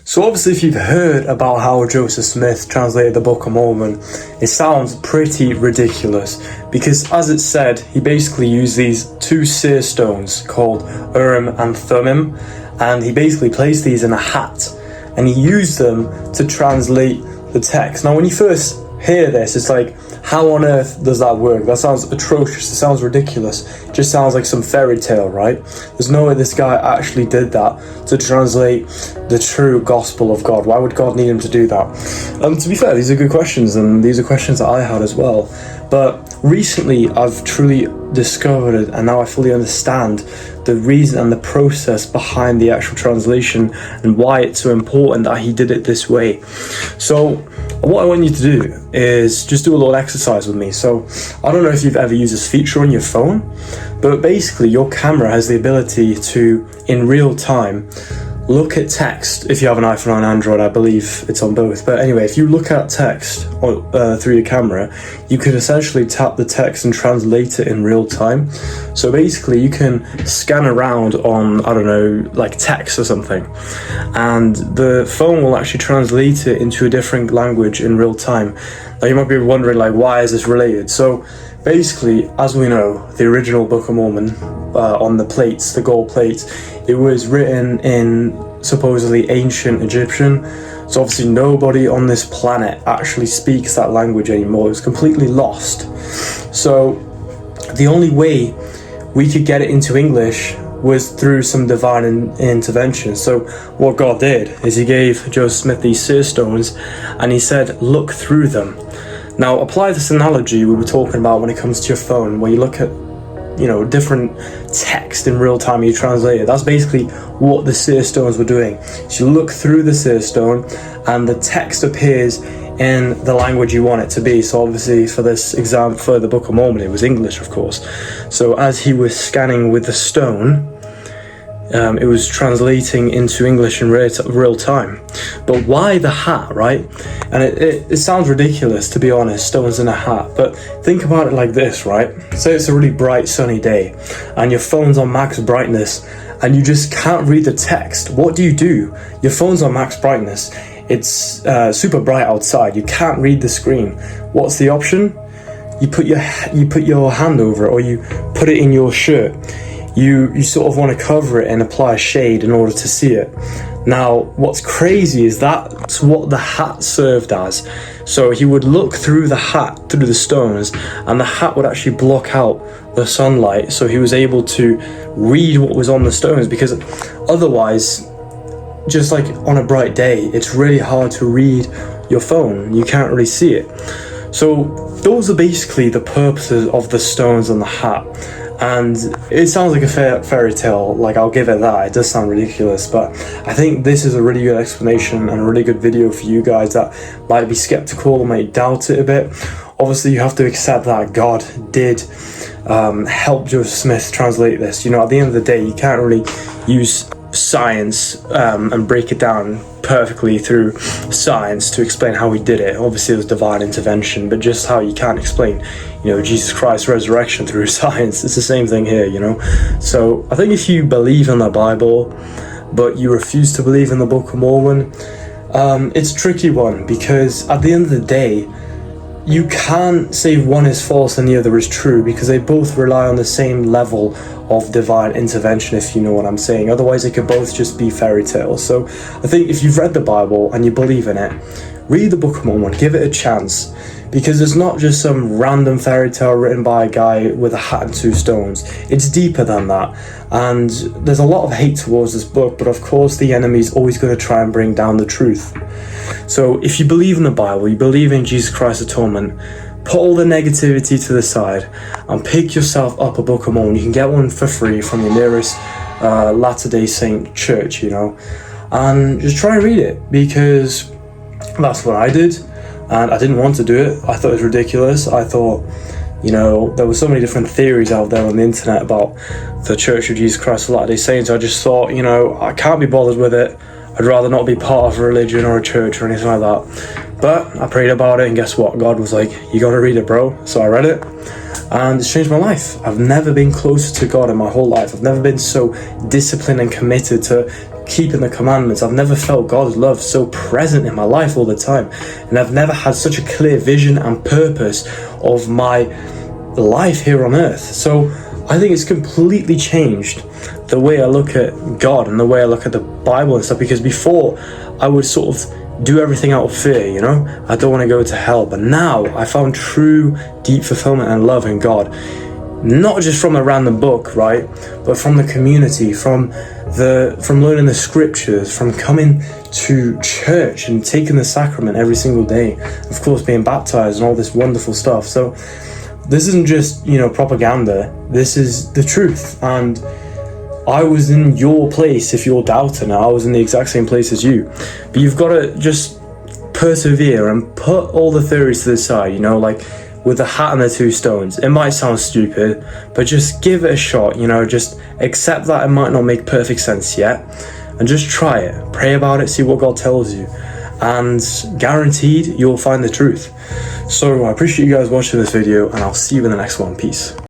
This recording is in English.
So obviously if you've heard about how Joseph Smith translated the Book of Mormon, it sounds pretty ridiculous because, as it said, he basically used these two seer stones called Urim and Thummim, and he basically placed these in a hat and he used them to translate the text. Now when you first hear this, it's like, how on earth does that work? That sounds atrocious. It sounds ridiculous. It just sounds like some fairy tale, right? There's no way this guy actually did that to translate the true gospel of God. Why would God need him to do that? To be fair, these are good questions, and these are questions that I had as well. But recently I've truly discovered it, and now I fully understand the reason and the process behind the actual translation and why it's so important that he did it this way. So what I want you to do is just do a little exercise with me. So I don't know if you've ever used this feature on your phone, but basically your camera has the ability to, in real time, look at text. If you have an iPhone or an Android, I believe it's on both. But anyway, if you look at text through your camera, you can essentially tap the text and translate it in real time. So basically you can scan around on, I don't know, like text or something, and the phone will actually translate it into a different language in real time. Now you might be wondering, like, why is this related? So basically, as we know, the original Book of Mormon, on the plates, the gold plates, it was written in supposedly ancient Egyptian. So obviously nobody on this planet actually speaks that language anymore. It was completely lost. So the only way we could get it into English was through some divine intervention. So what God did is he gave Joseph Smith these seer stones and he said, look through them. Now apply this analogy we were talking about when it comes to your phone, where you look at, different text in real time, you translate it. That's basically what the seer stones were doing. So you look through the seer stone and the text appears in the language you want it to be. So obviously for this example, for the Book of Mormon, it was English, of course. So as he was scanning with the stone, it was translating into English in real time. But why the hat, right? And it sounds ridiculous, to be honest, stones in a hat, but think about it like this, right? Say it's a really bright sunny day and your phone's on max brightness and you just can't read the text. What do? Your phone's on max brightness, it's super bright outside, you can't read the screen. What's the option? You put your hand over it, or you put it in your shirt. You sort of want to cover it and apply a shade in order to see it. Now, what's crazy is that's what the hat served as. So he would look through the hat, through the stones, and the hat would actually block out the sunlight. So he was able to read what was on the stones, because otherwise, just like on a bright day, it's really hard to read your phone. You can't really see it. So those are basically the purposes of the stones and the hat. And it sounds like a fairy tale, like, I'll give it that. It does sound ridiculous, but I think this is a really good explanation and a really good video for you guys that might be skeptical or might doubt it a bit. Obviously you have to accept that God did help Joseph Smith translate this. At the end of the day, you can't really use science and break it down perfectly through science to explain how he did it. Obviously it was divine intervention, but just how you can't explain Jesus Christ's resurrection through science. It's the same thing here. So I think if you believe in the Bible but you refuse to believe in the Book of Mormon, it's a tricky one, because at the end of the day you can't say one is false and the other is true, because they both rely on the same level of divine intervention, if you know what I'm saying. Otherwise they could both just be fairy tales. So I think if you've read the Bible and you believe in it, read the Book of Mormon, give it a chance, because it's not just some random fairy tale written by a guy with a hat and two stones. It's deeper than that, and there's a lot of hate towards this book, but of course the enemy is always going to try and bring down the truth. So if you believe in the Bible, you believe in Jesus Christ's atonement, put all the negativity to the side and pick yourself up a Book of Mormon. You can get one for free from your nearest Latter-day Saint church, and just try and read it, because that's what I did. And I didn't want to do it. I thought it was ridiculous. I thought, there were so many different theories out there on the internet about the Church of Jesus Christ of Latter-day Saints. I just thought, I can't be bothered with it. I'd rather not be part of a religion or a church or anything like that. But I prayed about it, and guess what? God was like, you gotta read it, bro. So I read it, and it's changed my life. I've never been closer to God in my whole life. I've never been so disciplined and committed to keeping the commandments. I've never felt God's love so present in my life all the time. And I've never had such a clear vision and purpose of my life here on earth. So I think it's completely changed the way I look at God and the way I look at the Bible and stuff, because before I would sort of do everything out of fear, you know? I don't want to go to hell. But now I found true, deep fulfillment and love in God. Not just from a random book, right? But from the community, from learning the scriptures, from coming to church and taking the sacrament every single day. Of course, being baptized and all this wonderful stuff. So this isn't just, you know, propaganda. This is the truth. And I was in your place if you're doubting. I was in the exact same place as you. But you've got to just persevere and put all the theories to the side, you know, like with the hat and the two stones. It might sound stupid, but just give it a shot, you know, just accept that it might not make perfect sense yet, and just try it. Pray about it, see what God tells you, and guaranteed you'll find the truth. So I appreciate you guys watching this video, and I'll see you in the next one. Peace.